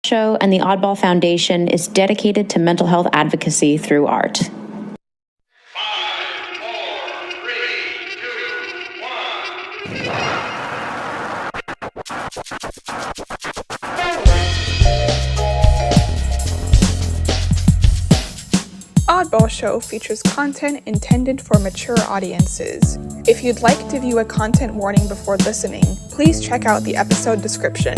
Show and the Oddball Foundation is dedicated to mental health advocacy through art. 5, 4, 3, 2, 1. Oddball Show features content intended for mature audiences. If you'd like to view a content warning before listening, please check out the episode description.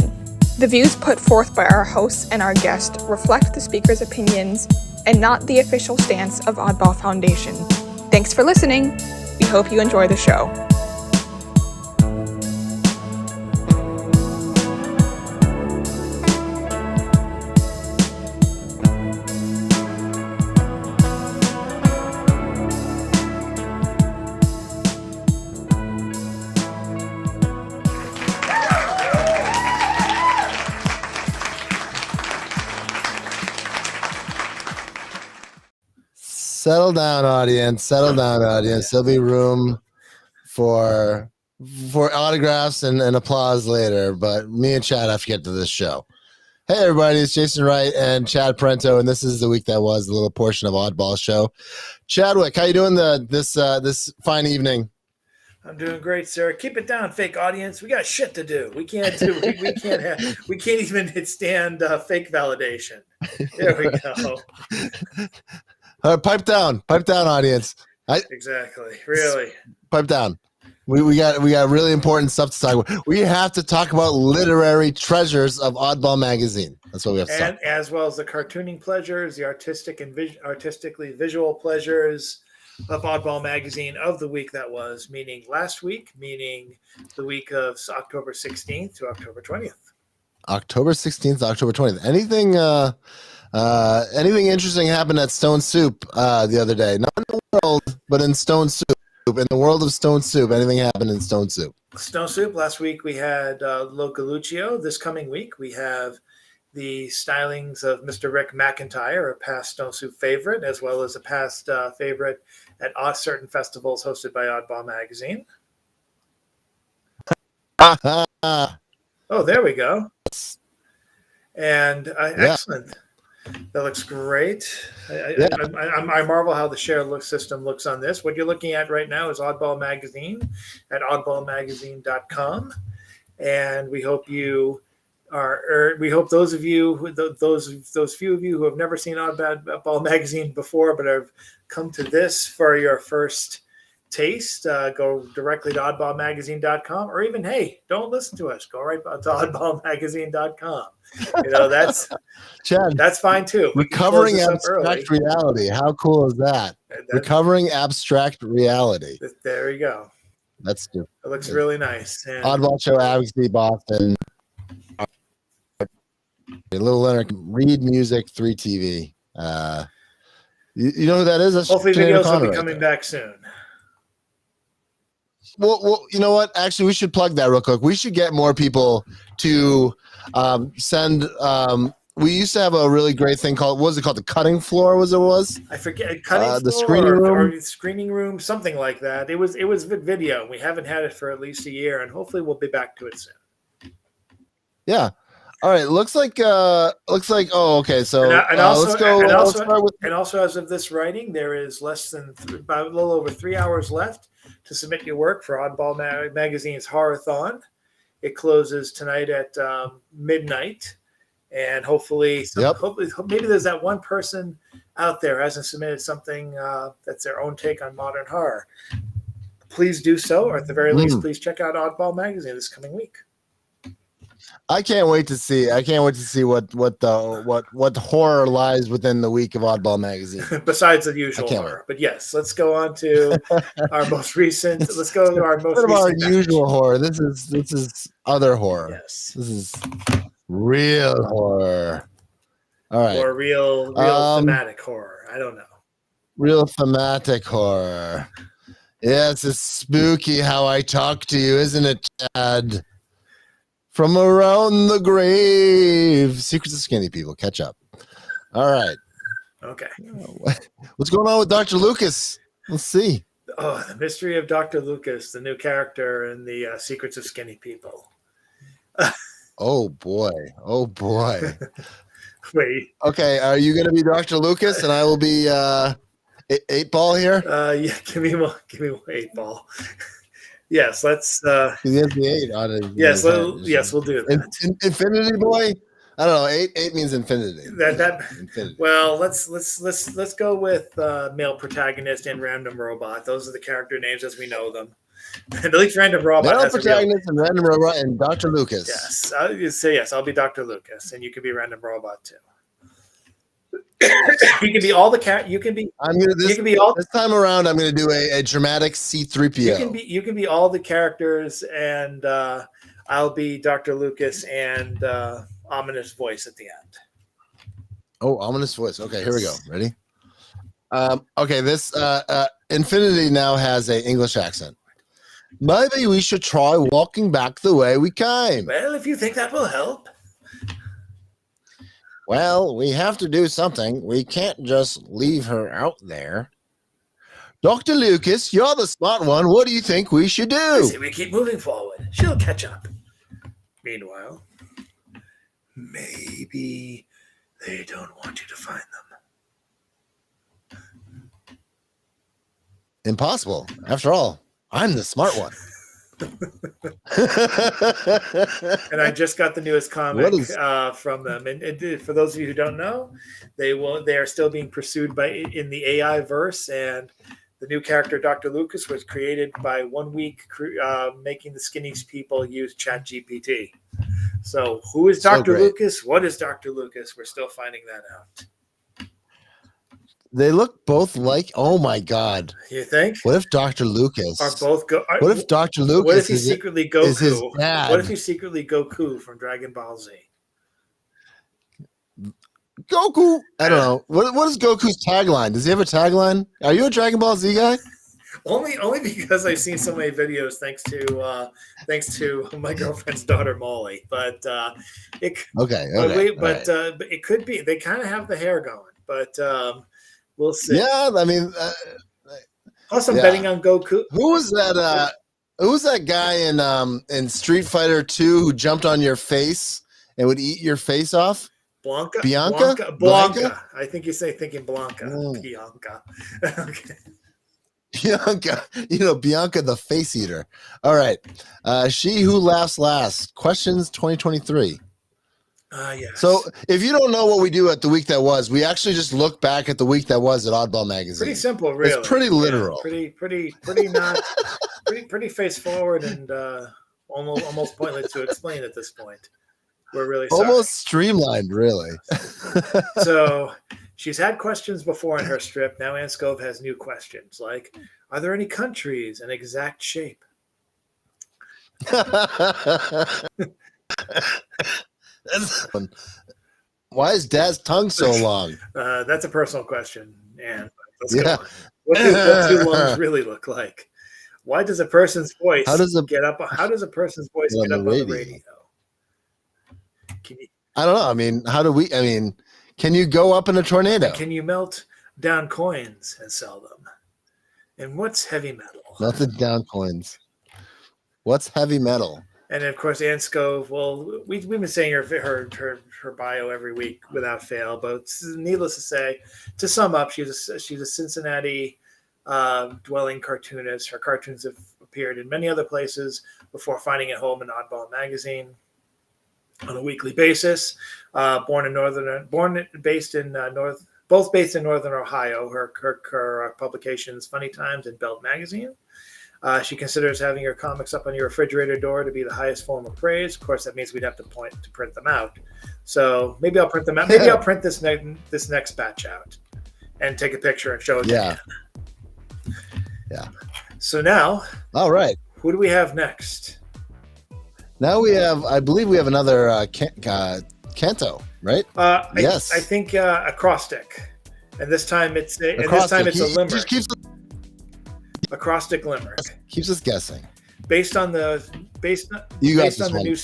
The views put forth by our hosts and our guest reflect the speaker's opinions and not the official stance of Oddball Foundation. Thanks for listening. We hope you enjoy the show. Settle down, audience. Settle down, audience. There'll be room for autographs and applause later. But me and Chad have to get to this show. Hey, everybody. It's Jason Wright and Chad Parento, and this is the week that was, the little portion of Oddball Show. Chadwick, how you doing this fine evening? I'm doing great, sir. Keep it down, fake audience. We got shit to do. We can't even stand fake validation. There we go. All right, pipe down, audience. Exactly. Really. Pipe down. We got really important stuff to talk about. We have to talk about literary treasures of Oddball magazine. That's what we have to talk about. As well as the cartooning pleasures, the artistically visual pleasures of Oddball magazine of the week that was, meaning last week, meaning the week of October 16th to October 20th. October 16th to October 20th. Anything interesting happened at Stone Soup the other day? Not in the world, but in Stone Soup. In the world of Stone Soup, anything happened in Stone Soup? Stone Soup, last week we had Lo Galluccio. This coming week we have the stylings of Mr. Rick McIntyre, a past Stone Soup favorite, as well as a past favorite at certain festivals hosted by Oddball magazine. Oh, there we go. And excellent. That looks great. I marvel how the share system looks on this. What you're looking at right now is Oddball Magazine at oddballmagazine.com, and we hope you are. We hope those of you, those few of you who have never seen Oddball Magazine before, but have come to this for your first taste, go directly to oddballmagazine.com, or even, hey, don't listen to us. Go right to oddballmagazine.com. That's Chad, that's fine too. Recovering abstract reality. How cool is that? Recovering abstract reality. There you go. That's good. It looks really nice. And Oddball Show, Advocacy, Boston. Little Leonard, Read Music, 3 TV. You know who that is? That's hopefully videos will be coming back soon. Well, you know what? Actually, we should plug that real quick. We should get more people to send. We used to have a really great thing called, what was it called? The cutting floor was? I forget. Cutting floor, the screening room, or screening room, something like that. It was video. We haven't had it for at least a year, and hopefully we'll be back to it soon. Yeah. All right. Looks like. Oh, okay. So let's go. And also, as of this writing, there is less than about a little over 3 hours left to submit your work for Oddball Magazine's Horror-thon. It closes tonight at midnight, and hopefully maybe there's that one person out there who hasn't submitted something that's their own take on modern horror. Please do so, or at the very least, please check out Oddball Magazine this coming week. I can't wait to see what horror lies within the week of Oddball Magazine. Besides the usual horror. But yes, let's go on to our most recent. Let's go to our most recent. Our usual horror. This is other horror. Yes. This is real horror. All right. Or real thematic horror. I don't know. real thematic horror. Yes, it's spooky how I talk to you, isn't it, Chad? From around the grave. Secrets of Skinny People. Catch up. All right. Okay. What's going on with Dr. Lucas? Let's see. Oh, the mystery of Dr. Lucas, the new character in the Secrets of Skinny People. Oh boy. Wait. Okay, are you going to be Dr. Lucas and I will be 8-ball here? Yeah, give me 8-ball. Yes, let's. He has the 8 on it. Yes, we'll do that. Infinity Boy. I don't know. 8 means infinity. Infinity. Well, let's go with male protagonist and random robot. Those are the character names as we know them. And at least random robot. Male protagonist and random robot and Dr. Lucas. Yes, I'll be Dr. Lucas, and you can be random robot too. You can be all the You can be. You can be all. This time around, I'm going to do a dramatic C-3PO. You can be all the characters, and I'll be Dr. Lucas and ominous voice at the end. Oh, ominous voice. Okay, here we go. Ready? Okay, this Infinity now has an English accent. Maybe we should try walking back the way we came. Well, if you think that will help. Well, we have to do something. We can't just leave her out there. Dr. Lucas, you're the smart one. What do you think we should do? I say we keep moving forward. She'll catch up. Meanwhile, maybe they don't want you to find them. Impossible. After all, I'm the smart one. And I just got the newest comic from them. And for those of you who don't know, they are still being pursued in the AI verse, and the new character Dr. Lucas was created by 1 week making the Skinny People use ChatGPT. So who is Dr. Lucas? What is Dr. Lucas? We're still finding that out. They look both like. Oh my God! You think? What if Dr. Lucas are both? What if Dr. Lucas? What if he's secretly Goku? Is his dad? What if he's secretly Goku from Dragon Ball Z? Goku. I don't know. What is Goku's tagline? Does he have a tagline? Are you a Dragon Ball Z guy? Only because I've seen so many videos thanks to my girlfriend's daughter Molly. But it could be. They kind of have the hair going, but we'll see. Yeah, I mean, plus I'm betting on Goku. Who was that? Who was that guy in Street Fighter 2 who jumped on your face and would eat your face off? Blanca. I think you're thinking Blanca. Bianca. Okay. Bianca, Bianca the face eater. All right. She Who Laughs Last. Questions 2023. Yes. So if you don't know what we do at the week that was, we actually just look back at the week that was at Oddball Magazine. Pretty simple, really. It's pretty literal. Yeah, pretty not pretty face forward and almost pointless to explain at this point. We're really sorry. Almost streamlined, really. So she's had questions before in her strip. Now Ann Scove has new questions like, are there any countries in exact shape? Why is Dad's tongue so long? That's a personal question. And let's go on. What do lungs really look like? Why does a person's voice get up? How does a person's voice get up on the radio? I don't know. I mean, can you go up in a tornado? Can you melt down coins and sell them? And what's heavy metal? Melted down coins. What's heavy metal? And of course, Ann Scove. Well, we've been saying her bio every week without fail. But needless to say, to sum up, she's a Cincinnati dwelling cartoonist. Her cartoons have appeared in many other places before finding a home in Oddball magazine on a weekly basis. Based in Northern Ohio. Her publications, Funny Times and Belt Magazine. She considers having her comics up on your refrigerator door to be the highest form of praise. Of course, that means we'd have to print them out. So maybe I'll print them out. Maybe I'll print this next batch out and take a picture and show it. Yeah. Yeah. So now, all right. Who do we have next? Now I believe we have another Kanto, right? Yes. I think Acrostic. And this time it's a Acrostic. He limerick. just Acrostic limerick. keeps us guessing. Based on the news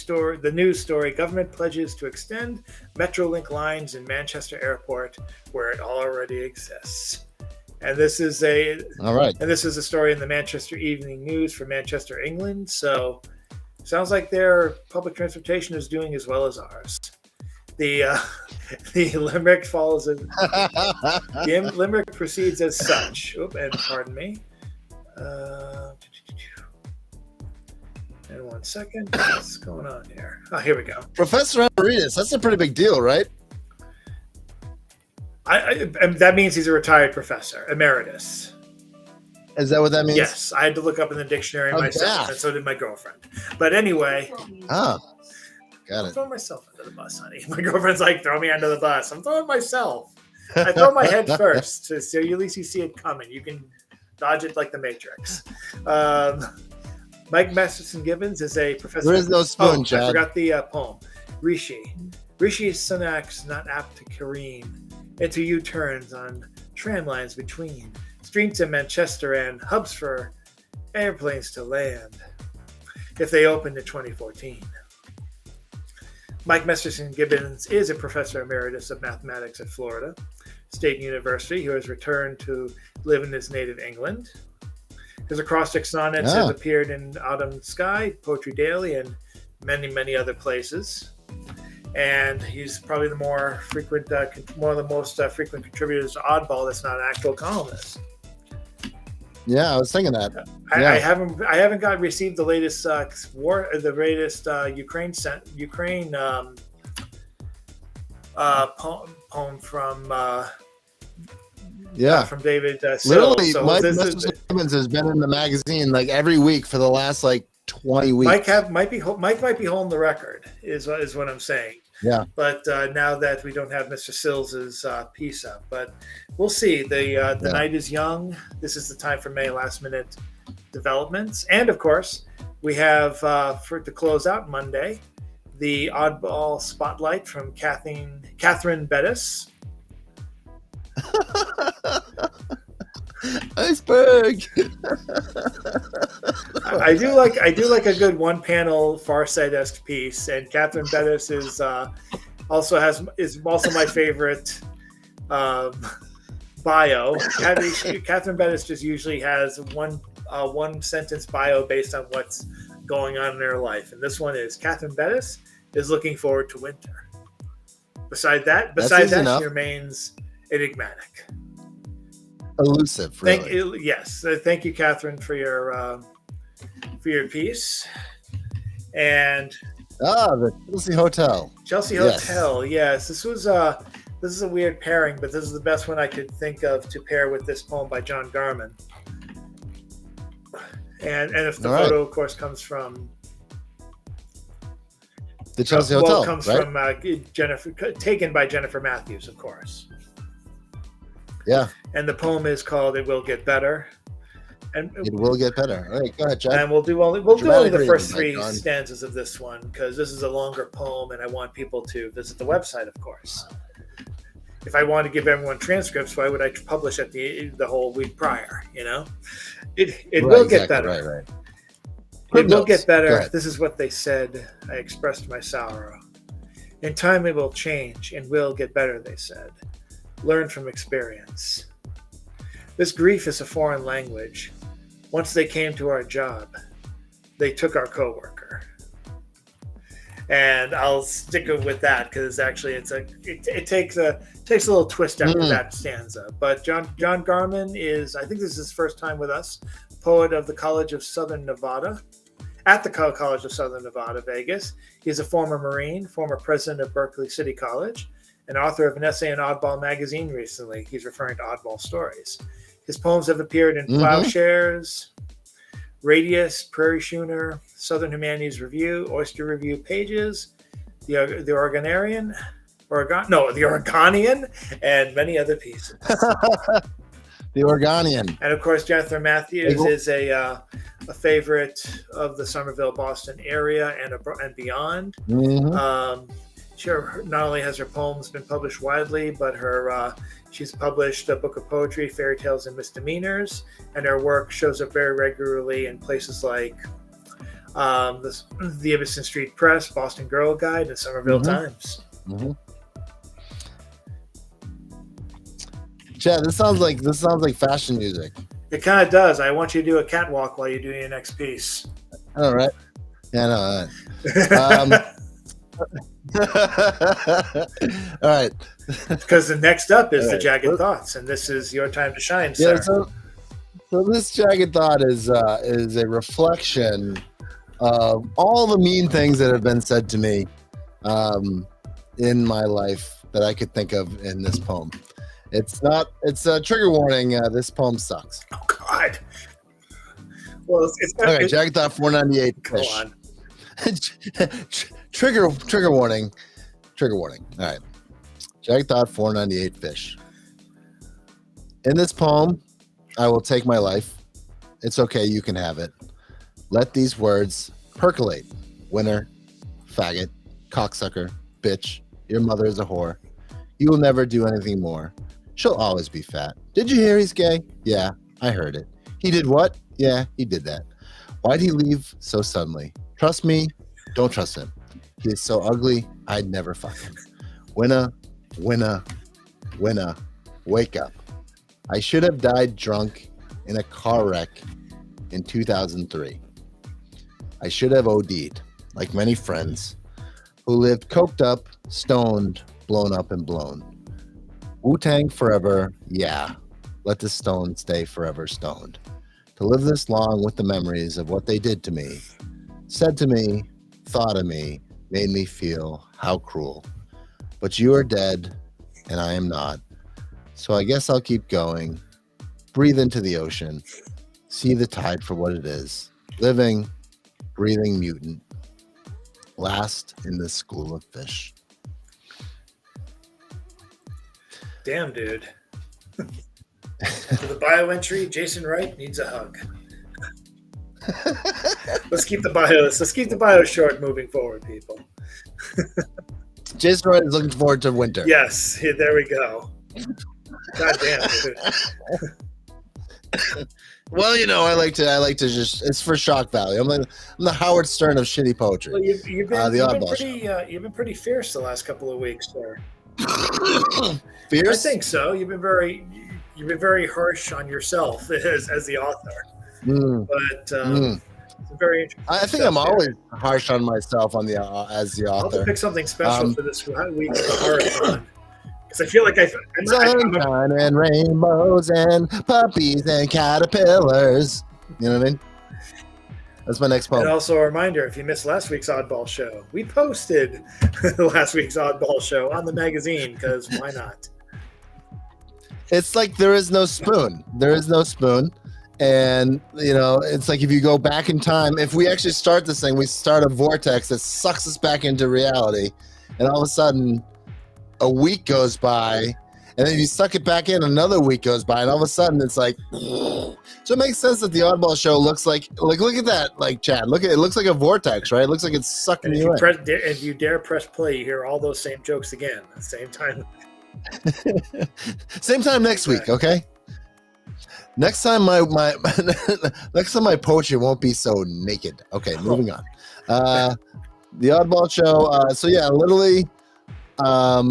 story, government pledges to extend Metrolink lines in Manchester Airport where it already exists. And this is a story in the Manchester Evening News for Manchester, England. So sounds like their public transportation is doing as well as ours. The limerick follows. The limerick proceeds as such. And pardon me. And 1 second. What's going on here? Oh, here we go. Professor Emeritus. That's a pretty big deal, right? That means he's a retired professor, emeritus. Is that what that means? Yes, I had to look up in the dictionary myself, and so did my girlfriend. But anyway, got I'm it. throwing myself under the bus, honey. My girlfriend's like, throw me under the bus. I'm throwing myself. I throw my head first, so at least you see it coming. You can dodge it like the Matrix. Mike Masterson Gibbons is a professor. There is no spoon, Chad. I forgot the poem. Rishi Sunak's not apt to careen into U-turns on tram lines between streets in Manchester and hubs for airplanes to land if they opened in 2014. Mike Masterson Gibbons is a professor emeritus of mathematics at Florida State University who has returned to live in his native England. His acrostic sonnets have appeared in Autumn Sky, Poetry Daily, and many, many other places. And he's probably one of the most frequent contributors to Oddball that's not an actual columnist. Yeah, I was thinking that. I haven't received the latest Ukraine poem from David. Literally, Mike Gibbons has been in the magazine like every week for the last 20 weeks. Mike might be holding the record, is what I'm saying. Yeah. But now that we don't have Mr. Sills's piece up, but we'll see. The night is young. This is the time for many last minute developments, and of course, we have to close out Monday, the Oddball Spotlight from Catherine Bettis. Iceberg. I do like a good one panel Far Side-esque piece, and Catherine Bettis is also my favorite bio. Catherine Bettis just usually has one sentence bio based on what's going on in their life, and this one is Catherine Bettis is looking forward to winter. Besides that, she remains enigmatic. Elusive, really. Yes. Thank you, Catherine, for your piece. And the Chelsea Hotel. Chelsea Hotel. Yes. This is a weird pairing, but this is the best one I could think of to pair with this poem by John Garman. And if the photo, of course, comes from the Chelsea Hotel, comes from taken by Jennifer Matthews, of course. Yeah. And the poem is called "It Will Get Better." And it will get better. All right, go ahead, Chad. And we'll do only the first three stanzas of this one because this is a longer poem, and I want people to visit the website, of course. If I want to give everyone transcripts, why would I publish it the whole week prior? It will get better. Right. It will get better. This is what they said. I expressed my sorrow. In time, it will change and will get better, they said. Learn from experience. This grief is a foreign language. Once they came to our job, they took our coworker. And I'll stick with that because actually it takes a little twist after that stanza. But John Garman is, I think this is his first time with us, poet of the College of Southern Nevada, at the College of Southern Nevada, Vegas. He's a former Marine, former president of Berkeley City College, and author of an essay in Oddball magazine recently. He's referring to Oddball stories. His poems have appeared in Plowshares, Radius, Prairie Schooner, Southern Humanities Review, Oyster Review Pages, The Oregonian, and many other pieces. The Oregonian. And of course, Jennifer Matthews is a favorite of the Somerville, Boston area and beyond. She not only has her poems been published widely, but her She's published a book of poetry, Fairy Tales and Misdemeanors, and her work shows up very regularly in places like the Ibison Street Press, Boston Girl Guide, and Somerville Times. Mm-hmm. Chad, this sounds like fashion music. It kind of does. I want you to do a catwalk while you do your next piece. All right. Yeah, no. All right. Because the next up is the Jagged Thoughts, and this is your time to shine, sir. Yeah, so this Jagged Thought is a reflection of all the mean things that have been said to me in my life that I could think of in this poem. It's a trigger warning. This poem sucks. Oh God. Well, it's okay. Jagged Thought 498. Go on. Trigger warning. Trigger warning. All right. Jagged Thought 498 fish. In this poem, I will take my life. It's okay. You can have it. Let these words percolate. Winner, faggot, cocksucker, bitch. Your mother is a whore. You will never do anything more. She'll always be fat. Did you hear he's gay? Yeah, I heard it. He did what? Yeah, he did that. Why'd he leave so suddenly? Trust me, don't trust him. He is so ugly, I'd never fuck him. Winna, winna, winna, wake up. I should have died drunk in a car wreck in 2003. I should have OD'd, like many friends who lived coked up, stoned, blown up and blown. Wu-Tang forever, yeah. Let the stone stay forever stoned. To live this long with the memories of what they did to me, said to me, thought of me, made me feel how cruel. But you are dead, and I am not. So I guess I'll keep going. Breathe into the ocean. See the tide for what it is. Living, breathing mutant. Last in this school of fish. Damn, dude. For the bio entry, Jason Wright needs a hug. Let's keep the bio short moving forward, people. Jason Wright is looking forward to winter. Yes, there we go. God damn, dude. Well, I like to just, it's for shock value. I'm the Howard Stern of shitty poetry. Well, you've been pretty fierce the last couple of weeks, sir. Fierce? I think so. You've been very harsh on yourself as the author. But it's very interesting. I think I'm always harsh on myself as the author. I'll pick something special for this week of the Hearthon. Because I feel like sunshine and rainbows and puppies and caterpillars. You know what I mean? That's my next poem. And also a reminder, if you missed last week's Oddball show, we posted last week's Oddball show on the magazine, because why not? It's like there is no spoon. There is no spoon. And, it's like if you go back in time, if we actually start this thing, we start a vortex that sucks us back into reality. And all of a sudden, a week goes by. And then you suck it back in, another week goes by. And all of a sudden, it's like... So it makes sense that the Oddball show looks like look at that, like, Chad. Look at it. It looks like a vortex, right? It looks like it's sucking you in. If you dare press play, you hear all those same jokes again at the same time. Same time next week, okay? Next time my poetry won't be so naked. Okay, moving on. The Oddball show. So yeah, literally, I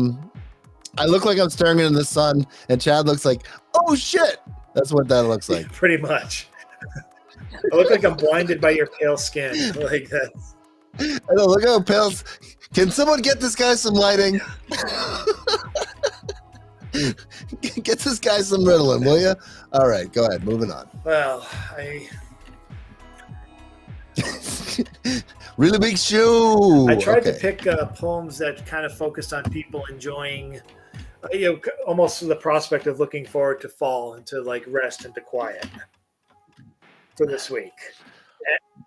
look like I'm staring into the sun, and Chad looks like, oh shit. That's what that looks like. Pretty much. I look like I'm blinded by your pale skin. Like that. I know, look how pale. Can someone get this guy some lighting? Get this guy some Ritalin, will you? All right, go ahead. Moving on. Well, really big shoe. I tried to pick poems that kind of focused on people enjoying, almost the prospect of looking forward to fall and to like rest and to quiet for this week.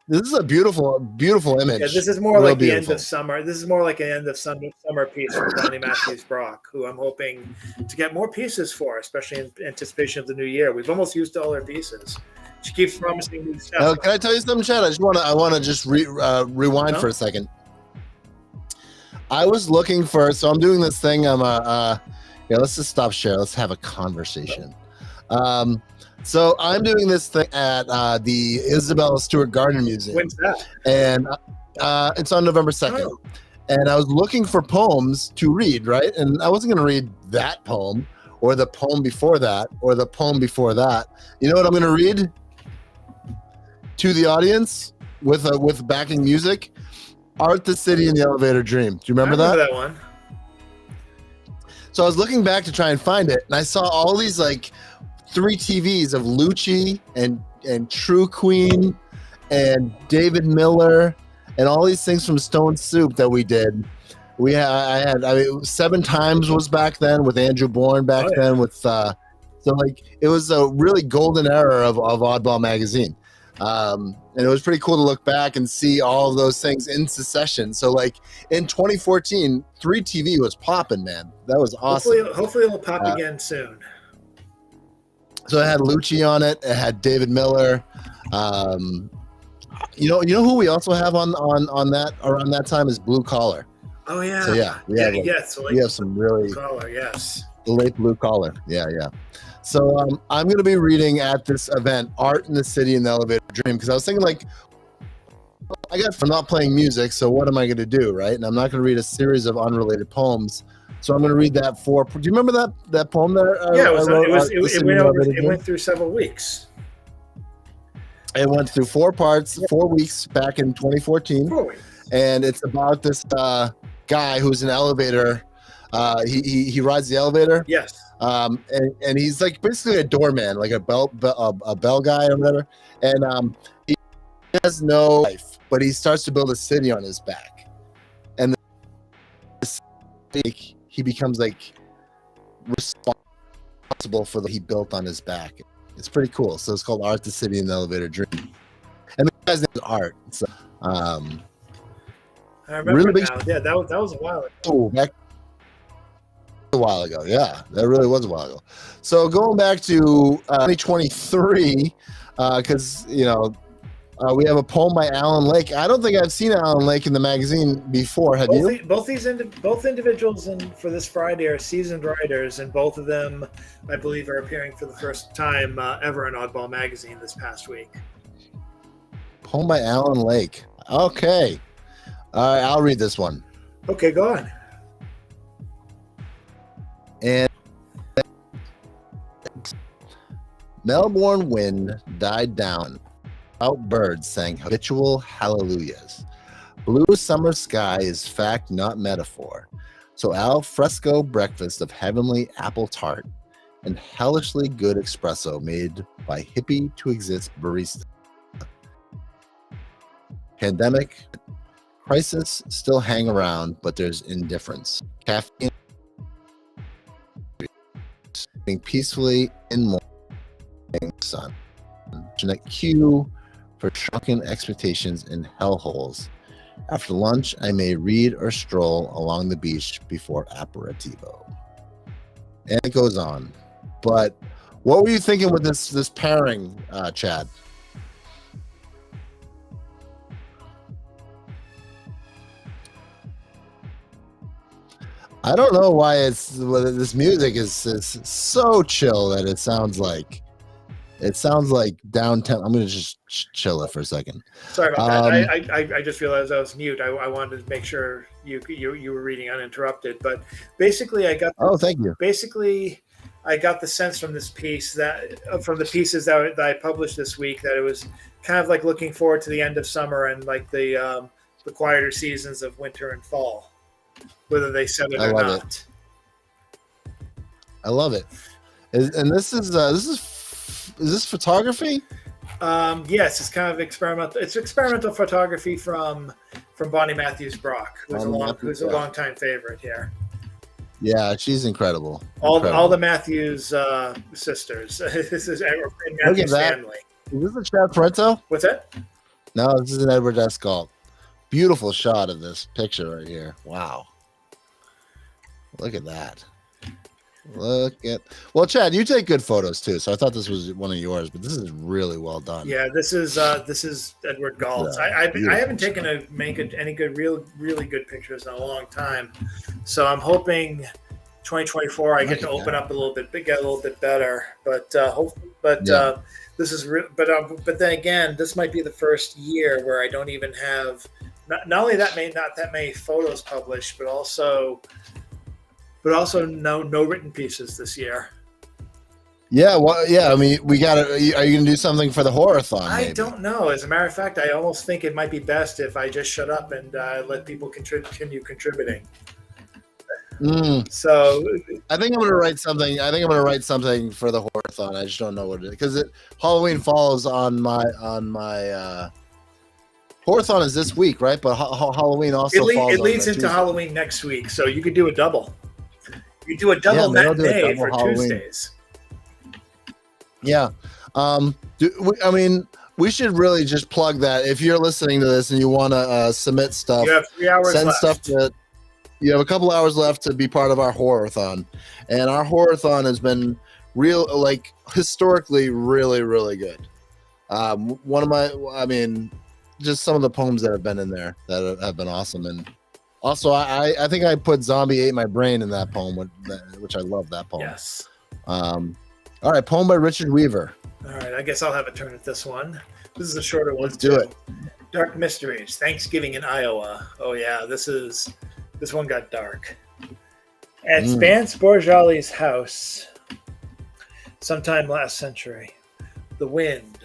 This is a beautiful, beautiful image. Yeah, this is more like the end of summer. This is more like an end of summer piece from Donnie Matthews Brock, who I'm hoping to get more pieces for, especially in anticipation of the new year. We've almost used all our pieces. She keeps promising new stuff. Can I tell you something, Chad? I want to just rewind for a second. I was looking for, so I'm doing this thing. I'm Yeah, let's just stop share. Let's have a conversation. So I'm doing this thing at the Isabella Stewart Gardner Museum. When's that? And it's on November 2nd. Oh. And I was looking for poems to read, right? And I wasn't going to read that poem or the poem before that or the poem before that. You know what I'm going to read to the audience with backing music? Art, the City, and the Elevator Dream. Do you remember that? That one. So I was looking back to try and find it, and I saw all these like 3 TVs of Lucci and True Queen and David Miller and all these things from Stone Soup that we did. I mean, 7 Times was back then with Andrew Bourne back then with so like it was a really golden era of Oddball magazine. And it was pretty cool to look back and see all of those things in succession. So like in 2014, 3 TV was popping, man. That was awesome. Hopefully it'll pop again soon. So it had Lucci on it. It had David Miller. You know who we also have on that around that time is Blue Collar. Oh yeah. So yeah, we have some really Blue Collar, yes. The late Blue Collar. Yeah. So I'm going to be reading at this event, Art in the City and the Elevator Dream, because I was thinking like, I guess I'm not playing music, so what am I going to do, right? And I'm not going to read a series of unrelated poems. So I'm going to read that do you remember that poem there? It went through several weeks. It went through 4 parts, 4 weeks back in 2014. 4 weeks. And it's about this guy who's an elevator. He rides the elevator. Yes. And he's like basically a doorman, like a bell guy or whatever. And he has no life, but he starts to build a city on his back. And he becomes like responsible for what he built on his back. It's pretty cool. So it's called Art, the City, and the Elevator Dream. And the guy's name is Art. So, I remember really now. Yeah, that was a while ago. Oh, back a while ago. Yeah, that really was a while ago. So going back to 2023, because we have a poem by Alan Lake. I don't think I've seen Alan Lake in the magazine before. Have you? Both individuals for this Friday are seasoned writers, and both of them, I believe, are appearing for the first time ever in Oddball magazine this past week. Poem by Alan Lake. Okay. All right, I'll read this one. Okay, go on. And Melbourne wind died down. Out birds sang habitual hallelujahs. Blue summer sky is fact, not metaphor. So al fresco breakfast of heavenly apple tart and hellishly good espresso made by hippie to exist barista. Pandemic, crisis still hang around, but there's indifference. Caffeine being peacefully in morning sun. Jeanette Q for shrunken expectations in hellholes. After lunch, I may read or stroll along the beach before aperitivo. And it goes on. But what were you thinking with this pairing, Chad? I don't know why this music is so chill that it sounds like downtown. I'm going to just chill it for a second. Sorry about that. I just realized I was mute. I wanted to make sure you were reading uninterrupted. But basically, I got. Oh, thank you. Basically, I got the sense from this piece from the pieces that I published this week that it was kind of like looking forward to the end of summer and like the quieter seasons of winter and fall, whether they said it or not. I love it. And this is this photography? Yes, it's kind of experimental. It's experimental photography from Bonnie Matthews Brock, who's a longtime favorite here. Yeah, she's incredible. All the Matthews sisters. This is Edward Matthews family. Is this a Chad Parenteau? What's that? No, this is an Edward S. Galt. Beautiful shot of this picture right here. Wow. Look at that. Well, Chad, you take good photos too, so I thought this was one of yours, but this is really well done. Yeah, this is Edward Galt. Yeah, I haven't taken any really good pictures in a long time, so I'm hoping 2024, I get to open up a little bit, get a little bit better. But hopefully, this is but then again, this might be the first year where I don't even have not only not that many photos published, but also no written pieces this year. Yeah, well, yeah. I mean, we got to. Are you going to do something for the horror-thon? I don't know. As a matter of fact, I almost think it might be best if I just shut up and let people continue contributing. So I think I'm going to write something. I think I'm going to write something for the horror-thon. I just don't know what it is because Halloween falls on my horror-thon is this week, right? But Halloween also falls. It leads into Halloween next week, so you could do a double. You do a double matinee for Halloween. Tuesdays. Yeah. We should really just plug that. If you're listening to this and you want to submit stuff, you have 3 hours send left. Stuff to. You have a couple hours left to be part of our horror-thon, and our horror-thon has been historically really, really good. Just some of the poems that have been in there that have been awesome, and also I think I put "Zombie Ate My Brain" in that poem, which I love that poem. Yes. All right, poem by Richard Weaver. All right, I guess I'll have a turn at this one. This is a shorter one. Let's do it. Dark Mysteries, Thanksgiving in Iowa. Oh yeah, this one got dark. At Spance Borjali's house, sometime last century, the wind.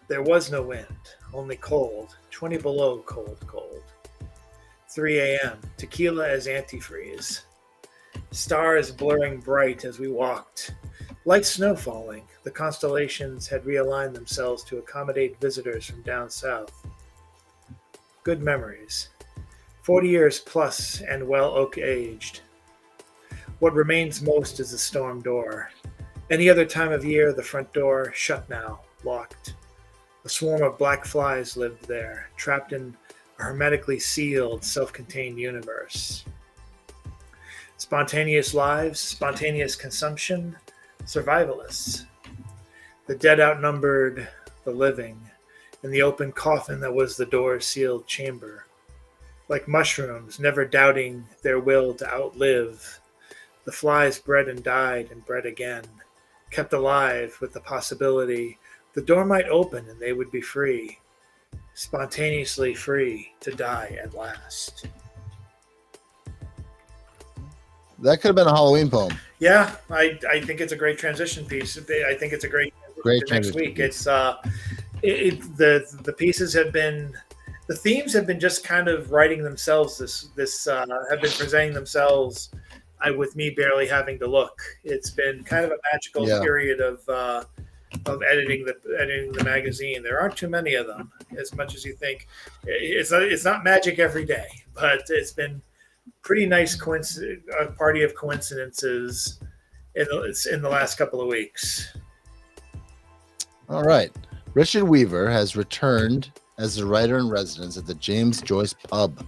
There was no wind, only cold. 20 below, cold. 3 a.m., tequila as antifreeze. Stars blurring bright as we walked. Light snow falling, the constellations had realigned themselves to accommodate visitors from down south. Good memories. 40 years plus and well oak-aged. What remains most is the storm door. Any other time of year, the front door, shut now, locked. A swarm of black flies lived there, trapped in a hermetically sealed, self-contained universe. Spontaneous lives, spontaneous consumption, survivalists. The dead outnumbered the living, in the open coffin that was the door's sealed chamber. Like mushrooms, never doubting their will to outlive, the flies bred and died and bred again, kept alive with the possibility the door might open and they would be free, spontaneously free to die at last. That could have been a Halloween poem. Yeah, I think it's a great transition piece. I think it's a great next week. Piece. It's the pieces have been, the themes have been just kind of writing themselves. Have been presenting themselves with me barely having to look. It's been kind of a magical period of editing the magazine. There aren't too many of them, as much as you think. It's not magic every day, but it's been pretty nice party of coincidences in the last couple of weeks. All right. Richard Weaver has returned as the writer in residence at the James Joyce Pub.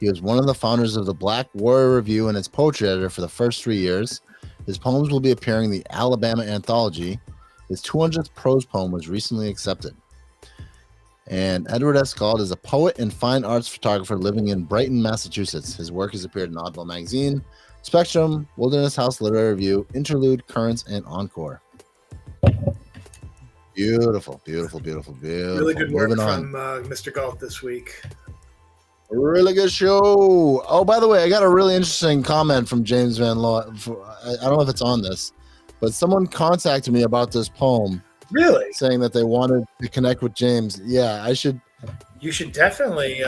He was one of the founders of the Black Warrior Review and its poetry editor for the first 3 years. His poems will be appearing in the Alabama Anthology. His 200th prose poem was recently accepted. And Edward S. Gould is a poet and fine arts photographer living in Brighton, Massachusetts. His work has appeared in Oddball magazine, Spectrum, Wilderness House Literary Review, Interlude, Currents, and Encore. Beautiful. Really good work from Mr. Galt this week. Really good show. Oh, by the way, I got a really interesting comment from James Van Loo. I don't know if it's on this, but someone contacted me about this poem. Really? Saying that they wanted to connect with James. Yeah, you should definitely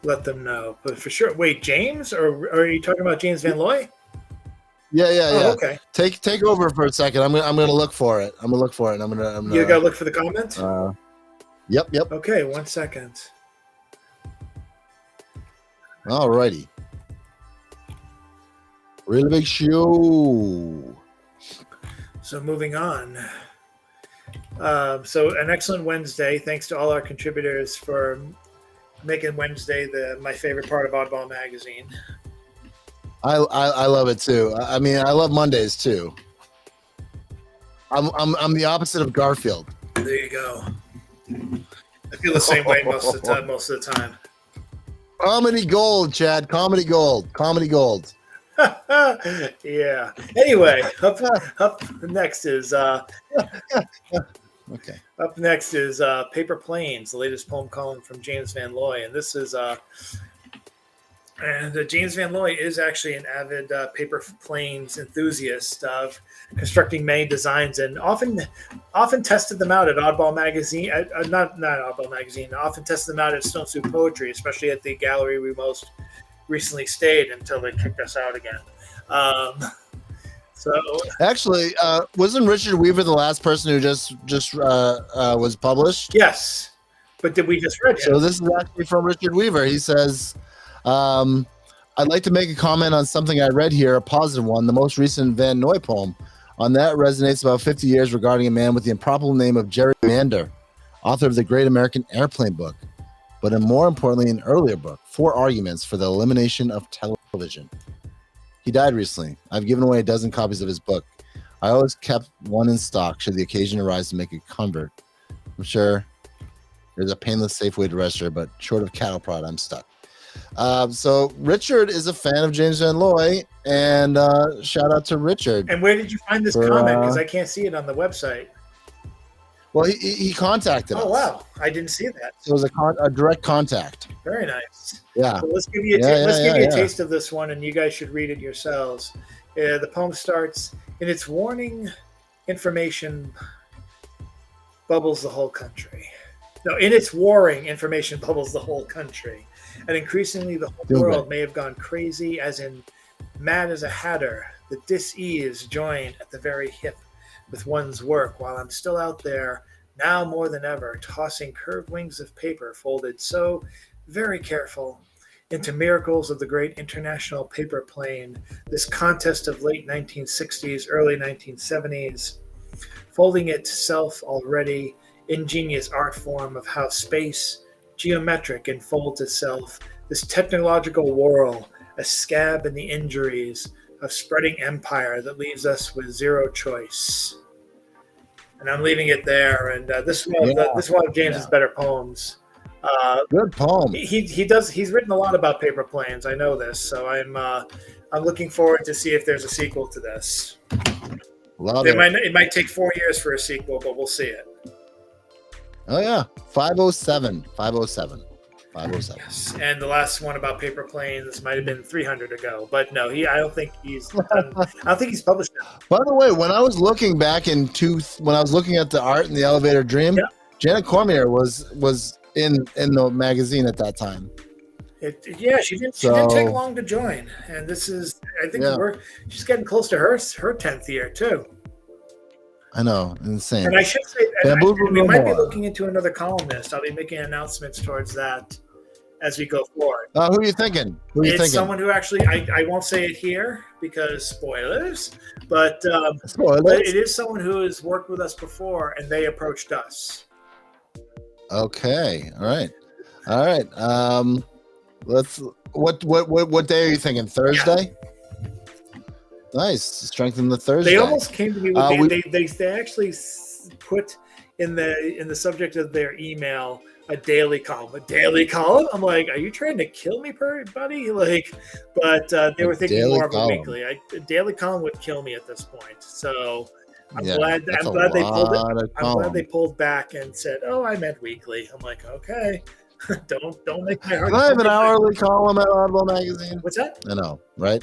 let them know. But for sure. Wait, James? Or are you talking about James Van Loo? Yeah. Okay. Take over for a second. I'm gonna look for it. I'm gonna You gotta look for the comment? Yep. Okay, 1 second. Alrighty. Really big show. So moving on. So an excellent Wednesday. Thanks to all our contributors for making Wednesday my favorite part of Oddball magazine. I love it too. I mean, I love Mondays too. I'm the opposite of Garfield. There you go. I feel the same way most of the time. Comedy gold, Chad. Comedy gold. Comedy gold. Yeah. Anyway, up next is Okay. up next is Paper Planes, the latest poem column from James Van Looy, and this is James Van Looy is actually an avid paper planes enthusiast of constructing many designs, and often tested them out at Oddball magazine. Not Oddball magazine. Often tested them out at Stone Soup Poetry, especially at the gallery we most recently stayed until they kicked us out again. So actually, wasn't Richard Weaver the last person who just was published? Yes, but did we just read it? So this is actually from Richard Weaver. He says, I'd like to make a comment on something I read here, a positive one, the most recent Van Noy poem. On that resonates about 50 years regarding a man with the improbable name of Jerry Mander, author of the Great American Airplane book, but more importantly, an earlier book, 4 Arguments for the Elimination of Television. He died recently. I've given away a dozen copies of his book. I always kept one in stock should the occasion arise to make a convert. I'm sure there's a painless, safe way to register, but short of cattle prod, I'm stuck. So Richard is a fan of James Van Looy, and shout out to Richard. And where did you find this comment? Because I can't see it on the website. Well, he contacted us. Oh, wow. I didn't see that. So it was a direct contact. Very nice. Yeah. So let's give you a taste of this one, and you guys should read it yourselves. The poem starts, in its warning information bubbles the whole country. No, in its warring information bubbles the whole country. And increasingly the whole world may have gone crazy, as in mad as a hatter. The dis-ease joined at the very hip with one's work, while I'm still out there, now more than ever, tossing curved wings of paper folded so very careful into miracles of the great international paper plane, this contest of late 1960s, early 1970s, folding itself already, ingenious art form of how space, geometric, enfolds itself, this technological whirl, a scab in the injuries of spreading empire that leaves us with zero choice. And I'm leaving it there. And this is one of James's better poems. Good poem. He's written a lot about paper planes. I know this, so I'm looking forward to see if there's a sequel to this. It might take 4 years for a sequel, but we'll see it. Oh yeah, 507. Yes, and the last one about paper planes might have been 300 ago, but no, I don't think he's published it. By the way, when I was looking back when I was looking at the art in the Elevator Dream, yeah. Janet Cormier was in the magazine at that time. She didn't take long to join, and this is she's getting close to her 10th year too. I know, insane. And I should say, we might be looking into another columnist. I'll be making announcements towards that as we go forward. Who are you thinking? It's someone who actually, I won't say it here because spoilers, but it is someone who has worked with us before, and they approached us. Okay, all right. Let's. What day are you thinking? Thursday. Yeah. Nice, strengthen the Thursday. They almost came to me. They actually put in the subject of their email a daily column. A daily column. I'm like, are you trying to kill me, buddy? But they were thinking more of a weekly. A daily column would kill me at this point. So I'm glad they pulled it. I'm glad they pulled back and said, "Oh, I meant weekly." I'm like, okay. don't make my heart. Can I have an hourly column at Oddball magazine? What's that? I know, right?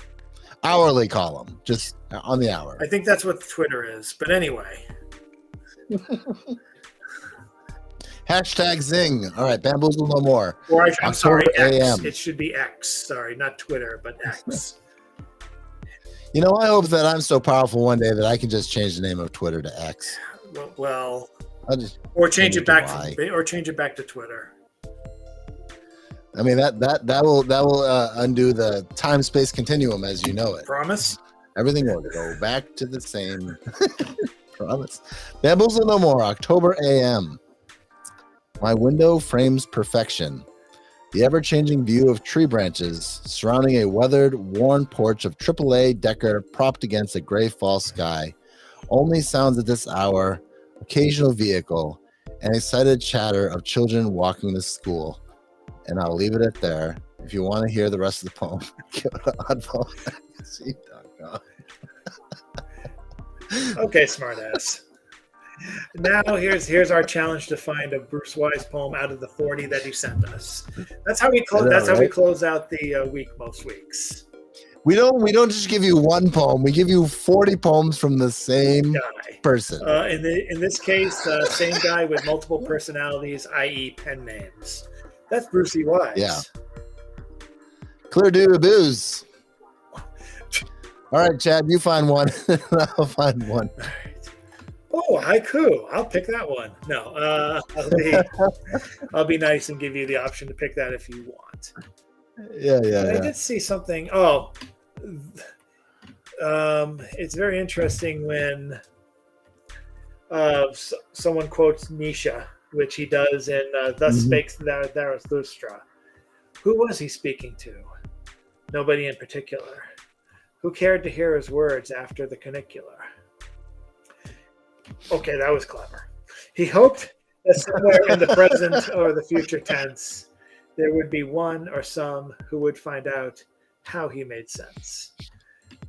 Hourly column, just on the hour. I think that's what Twitter is, but anyway. Hashtag Zing. All right, bamboozle no more. Or I'm sorry, X. AM. It should be X. Sorry, not Twitter, but X. You know, I hope that I'm so powerful one day that I can just change the name of Twitter to X. Well, or change it back to Twitter. I mean that will undo the time-space continuum as you know it. Promise? Everything will go back to the same. Promise. Bamboozle no more. October AM. My window frames perfection. The ever-changing view of tree branches surrounding a weathered, worn porch of AAA Decker propped against a gray fall sky. Only sounds at this hour, occasional vehicle, and excited chatter of children walking to school. And I'll leave it at there. If you want to hear the rest of the poem, go to oddballmagazine.com. Okay, smartass. Now here's our challenge to find a Bruce Wise poem out of the 40 that he sent us. That's how we close. That's how we close out the week most weeks. We don't just give you one poem. We give you 40 poems from the same person. In this case, same guy with multiple personalities, i.e., pen names. That's Brucey Wise. Yeah. Clear do booze. All right, Chad, you find one. I'll find one. All right. Oh, haiku. I'll pick that one. No, I'll be nice and give you the option to pick that if you want. Yeah. I did see something. Oh, it's very interesting when someone quotes Nietzsche, which he does in Thus Spake Zarathustra. Who was he speaking to? Nobody in particular. Who cared to hear his words after the cunicular? Okay, that was clever. He hoped that somewhere in the present or the future tense, there would be one or some who would find out how he made sense.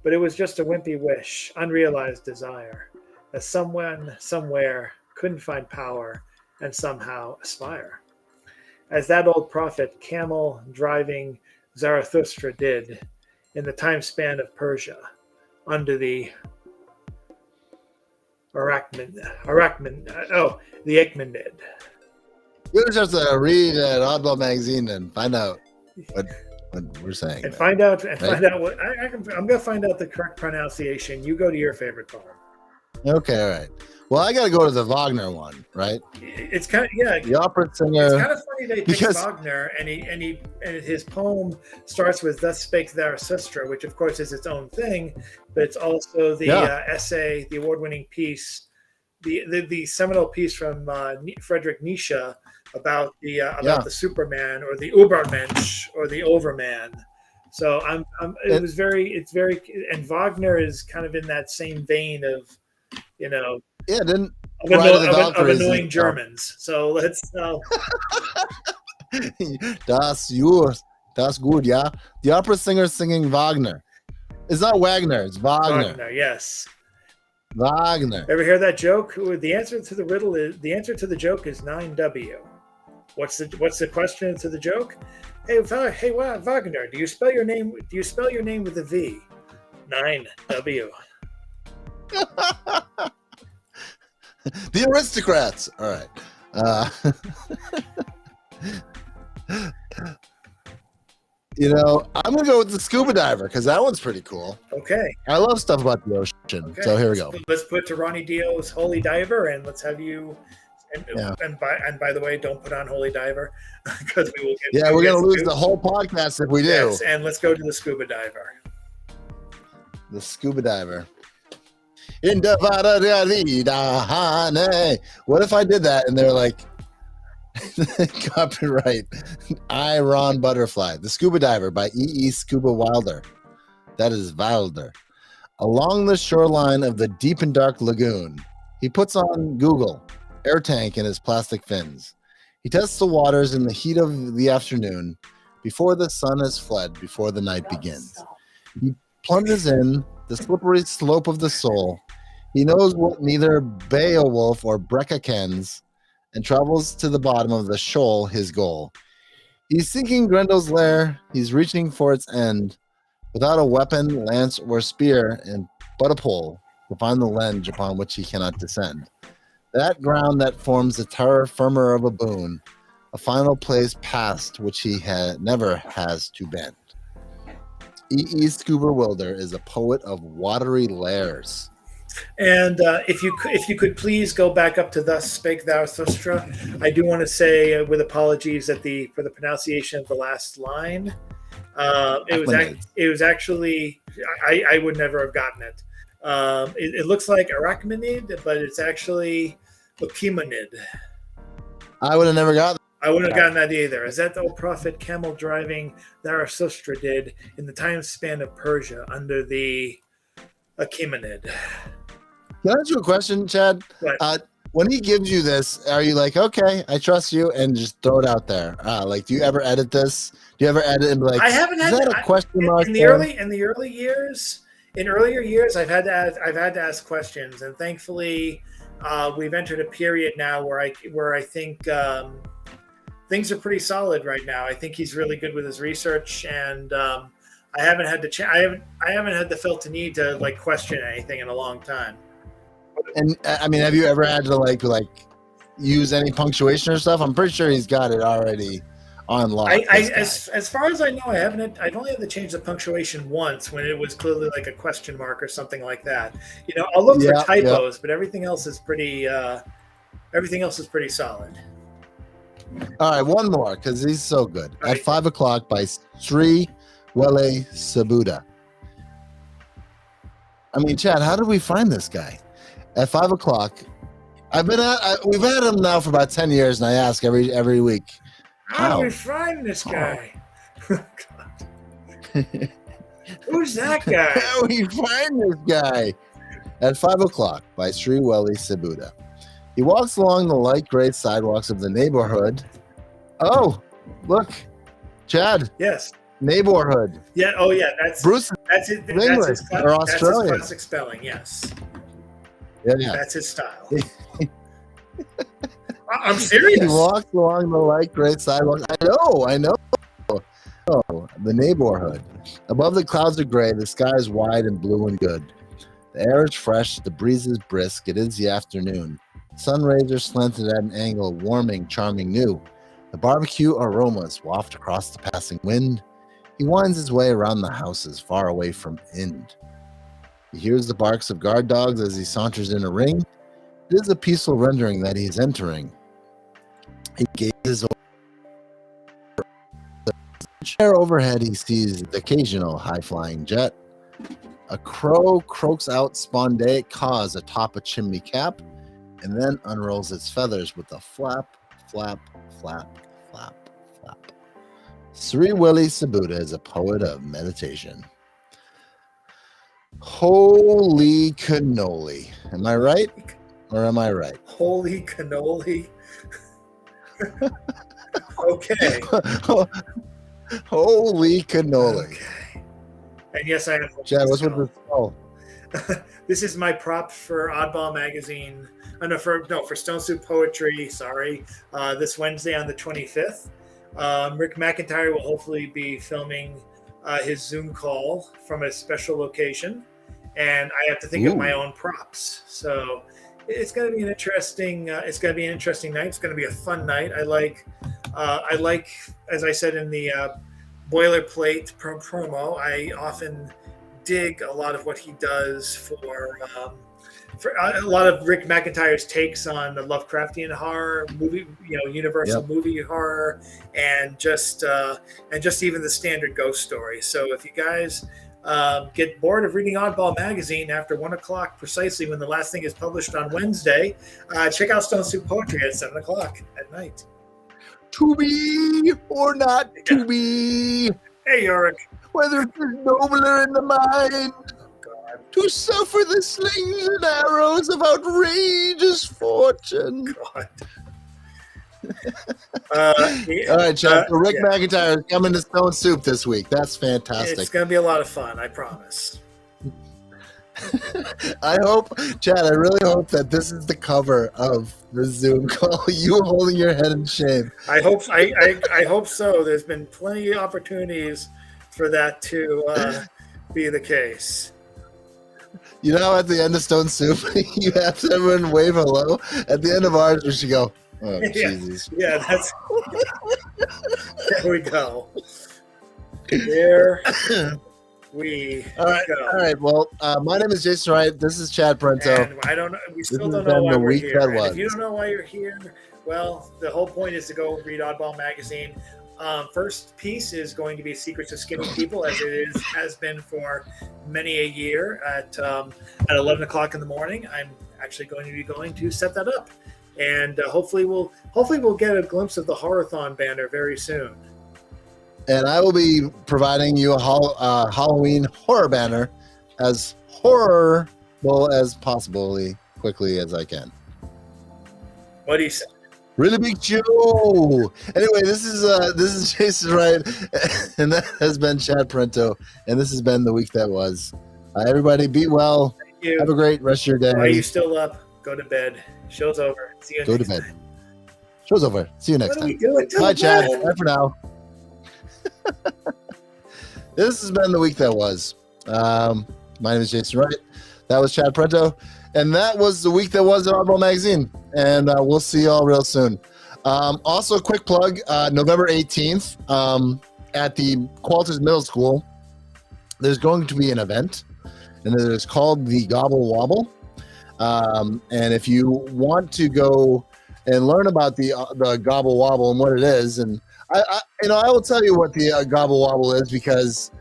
But it was just a wimpy wish, unrealized desire, that someone, somewhere, couldn't find power and somehow aspire. As that old prophet, camel-driving Zarathustra did in the time span of Persia, under the the Achaemenid. You just have to read an Oddball magazine and find out what we're saying. And find out what I'm going to find out the correct pronunciation. You go to your favorite poem. Okay, all right. Well, I got to go to the Wagner one, right? It's kind of the opera singer. It's kind of funny that he picks Wagner, and his poem starts with "Thus Spake Zarathustra," which of course is its own thing, but it's also the essay, the award-winning piece, the seminal piece from Friedrich Nietzsche about the Superman or the Übermensch or the Overman. So it's very, and Wagner is kind of in that same vein of, of annoying Germans. So let's. Das good, yeah. The opera singer singing Wagner. It's not Wagner, it's Wagner. Wagner, yes. Wagner. Ever hear that joke? The answer to the joke is 9W. What's the question to the joke? Hey Wagner, do you spell your name with a V? 9W. The aristocrats. All right. I'm gonna go with the scuba diver because that one's pretty cool. Okay. I love stuff about the ocean. Okay. So here we go. Let's put to Ronnie Dio's Holy Diver, and let's have you. And by the way, don't put on Holy Diver because we will get. Yeah, we're gonna lose the whole podcast if we do. Yes, and let's go to the scuba diver. The scuba diver. In the honey. What if I did that and they're like, copyright, I, Ron Butterfly, The Scuba Diver by E.E. Scuba Wilder. That is Wilder. Along the shoreline of the deep and dark lagoon, he puts on Google, air tank in his plastic fins. He tests the waters in the heat of the afternoon, before the sun has fled, before the night begins. He plunges in the slippery slope of the soul. He knows what neither Beowulf or Brecca kens, and travels to the bottom of the shoal, his goal. He's seeking Grendel's lair. He's reaching for its end, without a weapon, lance, or spear, and but a pole to find the ledge upon which he cannot descend. That ground that forms the terra firma of a boon, a final place past which he never has to bend. E.E. Scuba Wilder is a poet of watery lairs. And if you could please go back up to "Thus Spake Zarathustra," I do want to say, with apologies for the pronunciation of the last line. It was actually I would never have gotten it. It looks like Arachmenid, but it's actually Achaemenid. I would have never gotten. I wouldn't have gotten that either. As that the old prophet camel driving Zarathustra did in the time span of Persia under the Achaemenid. Can I ask you a question, Chad? What? when he gives you this, are you like, okay, I trust you, and just throw it out there? Like, do you ever edit this? Do you ever edit and be like, I haven't is had that a question mark in the early years. In earlier years, I've had to ask questions, and thankfully, we've entered a period now where I think things are pretty solid right now. I think he's really good with his research, and I haven't had to I haven't had the felt the need to like question anything in a long time. And I mean, have you ever had to like use any punctuation or stuff? I'm pretty sure he's got it already on lock. As far as I know, I've only had to change the punctuation once when it was clearly like a question mark or something like that. I'll look for typos, but everything else is pretty solid. All right, one more because he's so good. At 5 o'clock by Sri Wele Sabuda. I mean, Chad, how did we find this guy? At 5 o'clock, we've had him now for about 10 years, and I ask every week. How do we find this guy? Who's that guy? How do we find this guy? At 5 o'clock by Sri Wele Sabuda. He walks along the light gray sidewalks of the neighborhood. Oh, look, Chad. Yes. Neighborhood. Yeah. Oh, yeah. Bruce. That's it. English or Australian. That's his classic spelling. Yes. Yeah. That's his style. I'm serious. He walks along the light gray sidewalk. I know. Oh, the neighborhood. Above the clouds of gray, the sky is wide and blue and good. The air is fresh, the breeze is brisk. It is the afternoon. Sun rays are slanted at an angle, warming, charming new. The barbecue aromas waft across the passing wind. He winds his way around the houses, far away from Ind. He hears the barks of guard dogs as he saunters in a ring. It is a peaceful rendering that he is entering. He gazes over the chair overhead. He sees the occasional high-flying jet. A crow croaks out spondaic caws atop a chimney cap, and then unrolls its feathers with a flap, flap, flap, flap, flap. Sri Wele Sabuda is a poet of meditation. Holy cannoli. Am I right? Or am I right? Holy cannoli. Okay. Holy cannoli. Okay. And yes, I have. Chad, what's with the skull? This is my prop for Oddball magazine. For Stone Soup Poetry. Sorry, this Wednesday on the 25th. Rick McIntyre will hopefully be filming his Zoom call from a special location, and I have to think of my own props. So it's going to be an interesting. It's going to be an interesting night. It's going to be a fun night. I like, as I said in the boilerplate promo. I often dig a lot of what he does for a lot of Rick McIntyre's takes on the Lovecraftian horror movie, Universal movie horror, and just even the standard ghost story. So if you guys get bored of reading Oddball magazine after 1 o'clock precisely when the last thing is published on Wednesday, check out Stone Soup Poetry at 7 o'clock at night. To be or not to be. Hey, Eric. Whether it is nobler in the mind to suffer the slings and arrows of outrageous fortune. God. All right, Chuck. Rick McIntyre is coming to Stone Soup this week. That's fantastic. It's going to be a lot of fun, I promise. I hope, Chad, I really hope that this is the cover of the Zoom call. You holding your head in shame. I hope so. There's been plenty of opportunities for that to be the case. You know, at the end of Stone Soup, you have everyone wave hello. At the end of ours, we should go, oh, Jesus. Yeah, that's... There we go. There we go. All right. Well, my name is Jason Wright. This is Chad Parento. And I don't know. We still don't know why we're here. And if you don't know why you're here, well, the whole point is to go read Oddball magazine. First piece is going to be Secrets of Skinny People, as it has been for many a year at 11 o'clock in the morning. I'm actually going to set that up, and hopefully we'll get a glimpse of the Horrorthon banner very soon. And I will be providing you a Halloween horror banner as horrible as possibly quickly as I can. What do you say? Really Big Joe. Anyway, this is Jason Wright, and that has been Chad Parento, and this has been the week that was. Everybody, be well. Thank you. Have a great rest of your day. Why are you still up? Go to bed. Show's over. See you. Go to bed. Show's over. See you next What are we time. doing? Bye, Chad. Bye for now. This has been the week that was. My name is Jason Wright. That was Chad Parento. And that was the week that was at Oddball Magazine. And we'll see you all real soon. Also, a quick plug, November 18th at the Qualters Middle School, there's going to be an event. And it is called the Gobble Wobble. And if you want to go and learn about the Gobble Wobble and what it is, and I will tell you what the Gobble Wobble is because,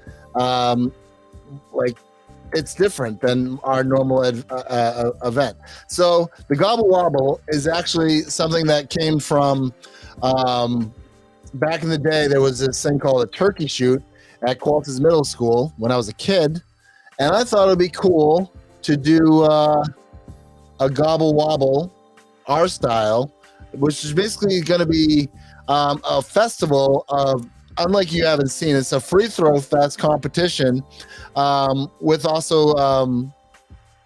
it's different than our normal event. So the Gobble Wobble is actually something that came from back in the day. There was this thing called a turkey shoot at Qualters Middle School when I was a kid, and I thought it would be cool to do a Gobble Wobble, our style, which is basically going to be a festival of, unlike you haven't seen, it's a free throw fest competition with also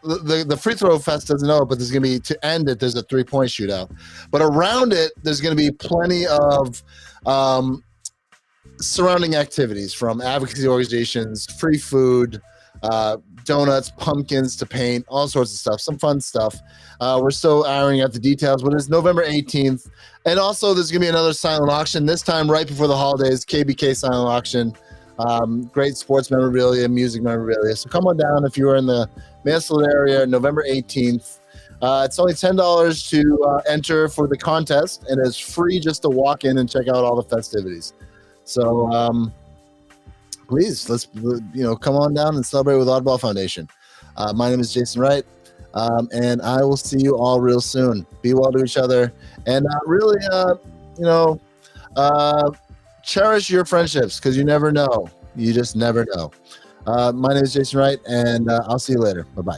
the free throw fest doesn't know it, but there's going to be, to end it, there's a 3-point shootout. But around it, there's going to be plenty of surrounding activities from advocacy organizations, free food, donuts, pumpkins to paint, all sorts of stuff, some fun stuff. We're still ironing out the details, but it's November 18th. And also there's going to be another silent auction, this time right before the holidays, KBK silent auction. Great sports memorabilia, music memorabilia. So come on down if you are in the Mansfield area, November 18th. It's only $10 to enter for the contest, and it's free just to walk in and check out all the festivities. So please, let's come on down and celebrate with Oddball Foundation. My name is Jason Wright, and I will see you all real soon. Be well to each other, and really, cherish your friendships because you never know. You just never know. My name is Jason Wright, and I'll see you later. Bye-bye.